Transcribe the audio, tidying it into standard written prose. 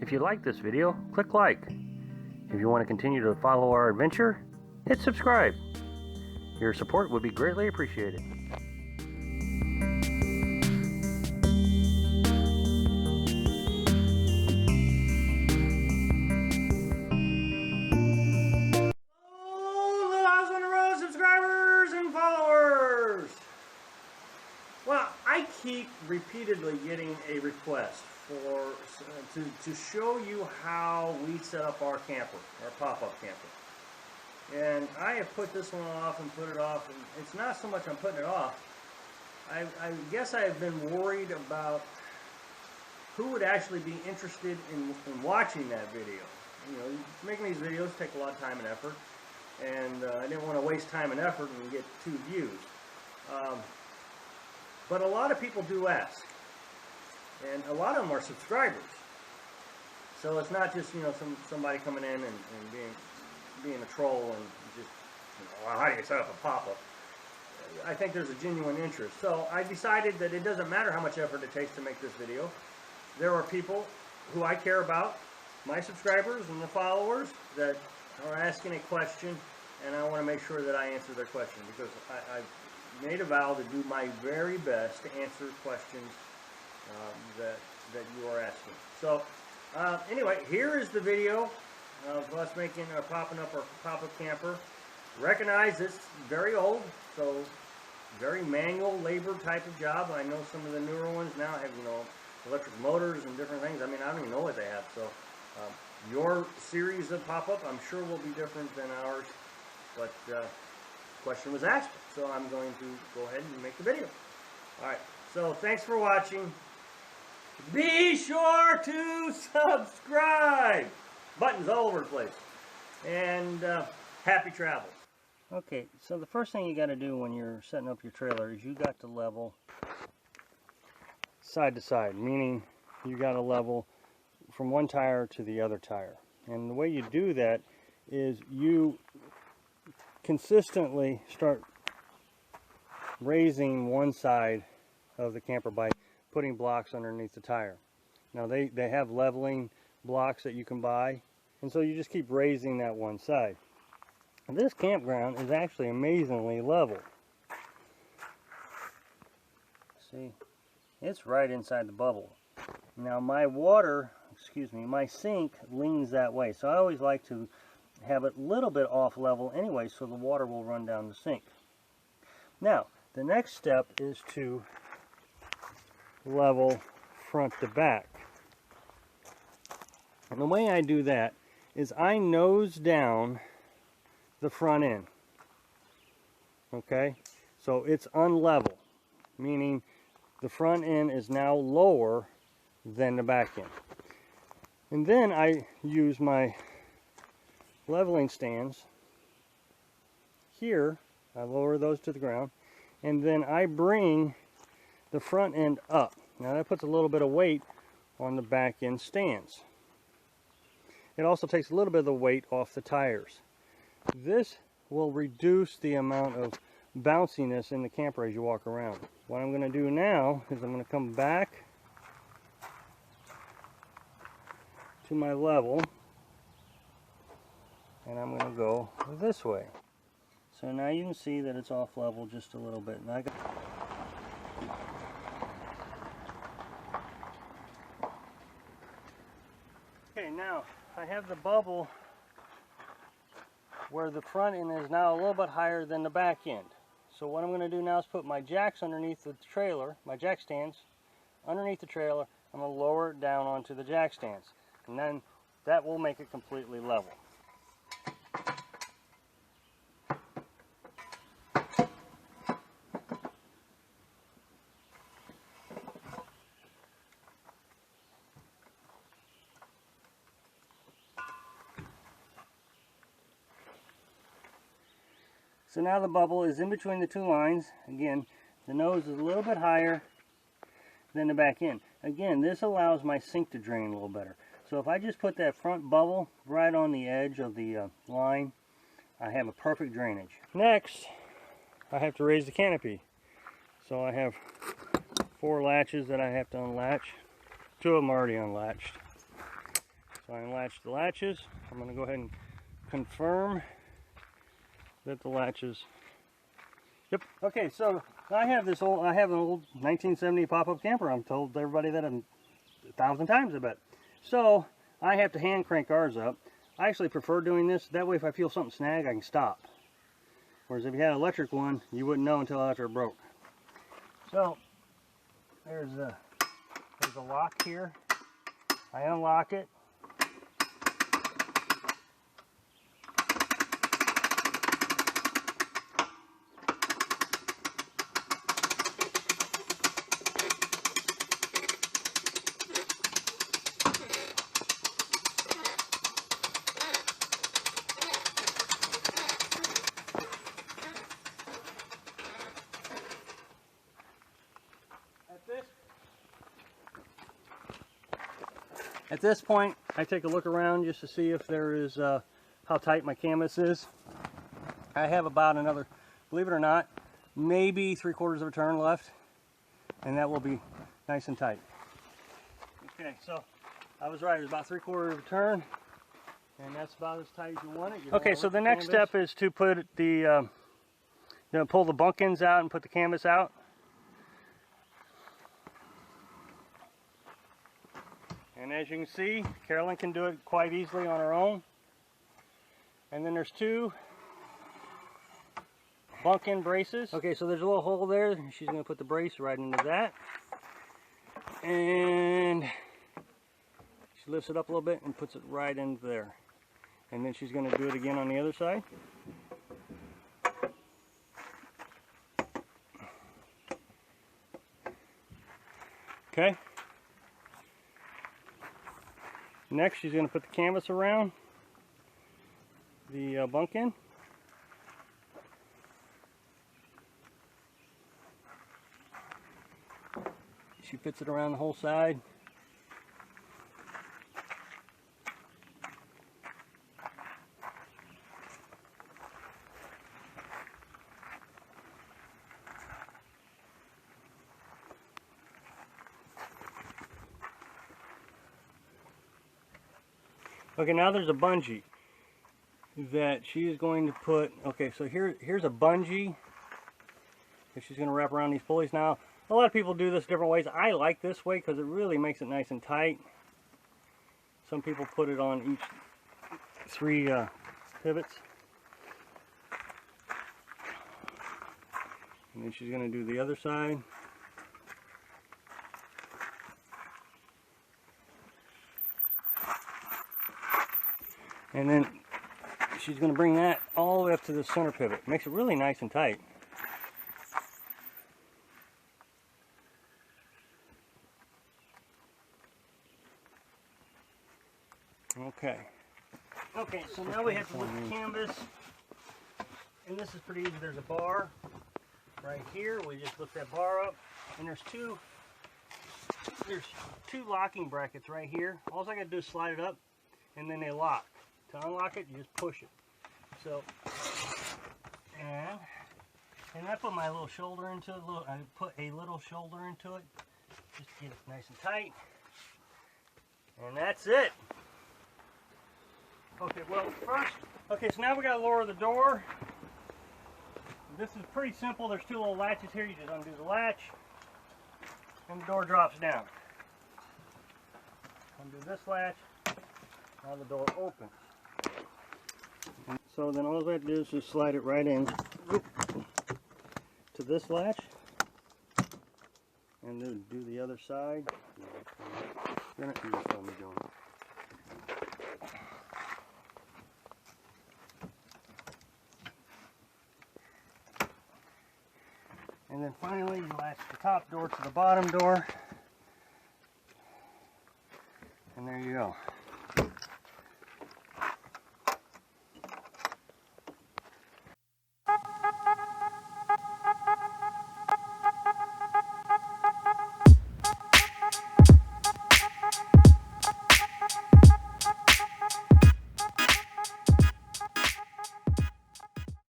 If you like this video, click like. If you want to continue to follow our adventure, hit subscribe. Your support would be greatly appreciated. Well, I keep repeatedly getting a request to show you how we set up our camper, our pop-up camper. And I have put this one off and put it off, and it's not so much I'm putting it off. I guess I have been worried about who would actually be interested in watching that video. You know, making these videos take a lot of time and effort, and I didn't want to waste time and effort and get 2 views. But a lot of people do ask, and a lot of them are subscribers. So it's not just, you know, somebody coming in and being a troll and just, you know, well, how do you set up a pop-up? I think there's a genuine interest. So I decided that it doesn't matter how much effort it takes to make this video. There are people who I care about, my subscribers and the followers, that are asking a question, and I want to make sure that I answer their question, because I've made a vow to do my very best to answer questions that you are asking. So anyway, here is the video of us making or popping up our pop-up camper. Recognize it's very old, so very manual labor type of job. I know some of the newer ones now have, you know, electric motors and different things. I mean, I don't even know what they have. So your series of pop-up, I'm sure, will be different than ours, but question was asked, so I'm going to go ahead and make the video. Alright, so thanks for watching. Be sure to subscribe! Buttons all over the place. And happy travels. Okay, so the first thing you got to do when you're setting up your trailer is you got to level side to side, meaning you got to level from one tire to the other tire. And the way you do that is you consistently start raising one side of the camper by putting blocks underneath the tire. Now they have leveling blocks that you can buy, and so you just keep raising that one side. And this campground is actually amazingly level. See, it's right inside the bubble. Now my my sink leans that way, so I always like to have it a little bit off level anyway, so the water will run down the sink. Now the next step is to level front to back, and the way I do that is I nose down the front end. Okay, so it's unlevel, meaning the front end is now lower than the back end. And then I use my leveling stands here. I lower those to the ground, and then I bring the front end up. Now that puts a little bit of weight on the back end stands. It also takes a little bit of the weight off the tires. This will reduce the amount of bounciness in the camper as you walk around. What I'm going to do now is I'm going to come back to my level, and I'm going to go this way. So now you can see that it's off level just a little bit. And okay, now I have the bubble where the front end is now a little bit higher than the back end. So what I'm going to do now is put my jacks underneath the trailer, my jack stands underneath the trailer. I'm going to lower it down onto the jack stands, and then that will make it completely level. So now the bubble is in between the two lines. Again, the nose is a little bit higher than the back end. Again, this allows my sink to drain a little better. So if I just put that front bubble right on the edge of the line, I have a perfect drainage. Next, I have to raise the canopy. So I have 4 latches that I have to unlatch. 2 of them are already unlatched. So I unlatched the latches. I'm going to go ahead and confirm that the latches. Yep. Okay, so I have an old 1970 pop-up camper. I've told everybody that 1,000 times, I bet. So I have to hand crank ours up. I actually prefer doing this. That way if I feel something snag, I can stop. Whereas if you had an electric one, you wouldn't know until after it broke. So there's a lock here. I unlock it. At this point, I take a look around just to see if there is how tight my canvas is. I have about another, believe it or not, maybe 3/4 of a turn left, and that will be nice and tight. Okay, so I was right. It was about 3/4 of a turn, and that's about as tight as you want it. Okay, so the next step is to put the, pull the bunk ends out and put the canvas out. And as you can see, Carolyn can do it quite easily on her own. And then there's 2 bunk end braces. Okay, so there's a little hole there. She's going to put the brace right into that. And she lifts it up a little bit and puts it right into there. And then she's going to do it again on the other side. Okay. Next, she's going to put the canvas around the bunk end. She fits it around the whole side. Okay, now there's a bungee that she is going to put. Okay, so here's a bungee that she's going to wrap around these pulleys. Now, a lot of people do this different ways. I like this way because it really makes it nice and tight. Some people put it on each 3 pivots. And then she's going to do the other side. And then she's going to bring that all the way up to the center pivot. Makes it really nice and tight. Okay. Okay, so now we have to lift the canvas. And this is pretty easy. There's a bar right here. We just lift that bar up. And there's two locking brackets right here. All I got to do is slide it up and then they lock. To unlock it, you just push it. So, and I put my little shoulder into it. I put a little shoulder into it, just to get it nice and tight. And that's it. Okay, well first, so now we got to lower the door. This is pretty simple. There's 2 little latches here. You just undo the latch, and the door drops down. Undo this latch. Now the door opens. So then all I have to do is just slide it right in to this latch, and then do the other side. You're not going to tell me doing it. And then finally, you latch the top door to the bottom door, and there you go.